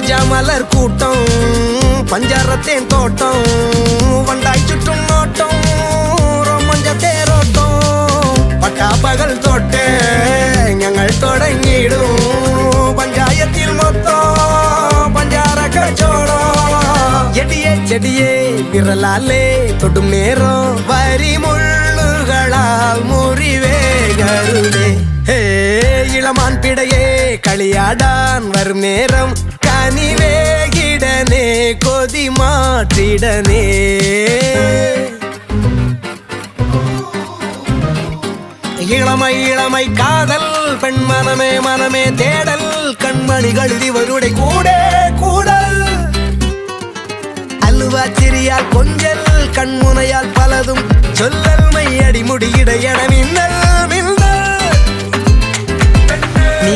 ரோஜா மலர் கூட்டம் பஞ்சாரத்தேன் தோட்டம் வண்டாய் சுற்றும் நோட்டம் ரொமஞ்ச தேரோட்டம் பட்டா பகல் தொட்டு ഞങ്ങൾ தொடங்கிடும் பஞ்சாயத்தில் மொத்தம் பஞ்சார கச்சோடம் எடியே செடியே விரலாலே தொடும் நேரம் வரி முள்ளுகளால் முறிவேகருவே இளமான் பிடையே களியாடான் வரும் நேரம் கனிவேகிடனே கொதி மாற்றிடனே இளமை இளமை காதல் பெண் மனமே மனமே தேடல் கண்மணிகள் இவருடைய கூட கூடல் அல்வா சிறியால் கொஞ்சல் கண்முனையால் பலதும் சொல்லல் மையடி முடியிட என மின்னல் மின்னல் நீ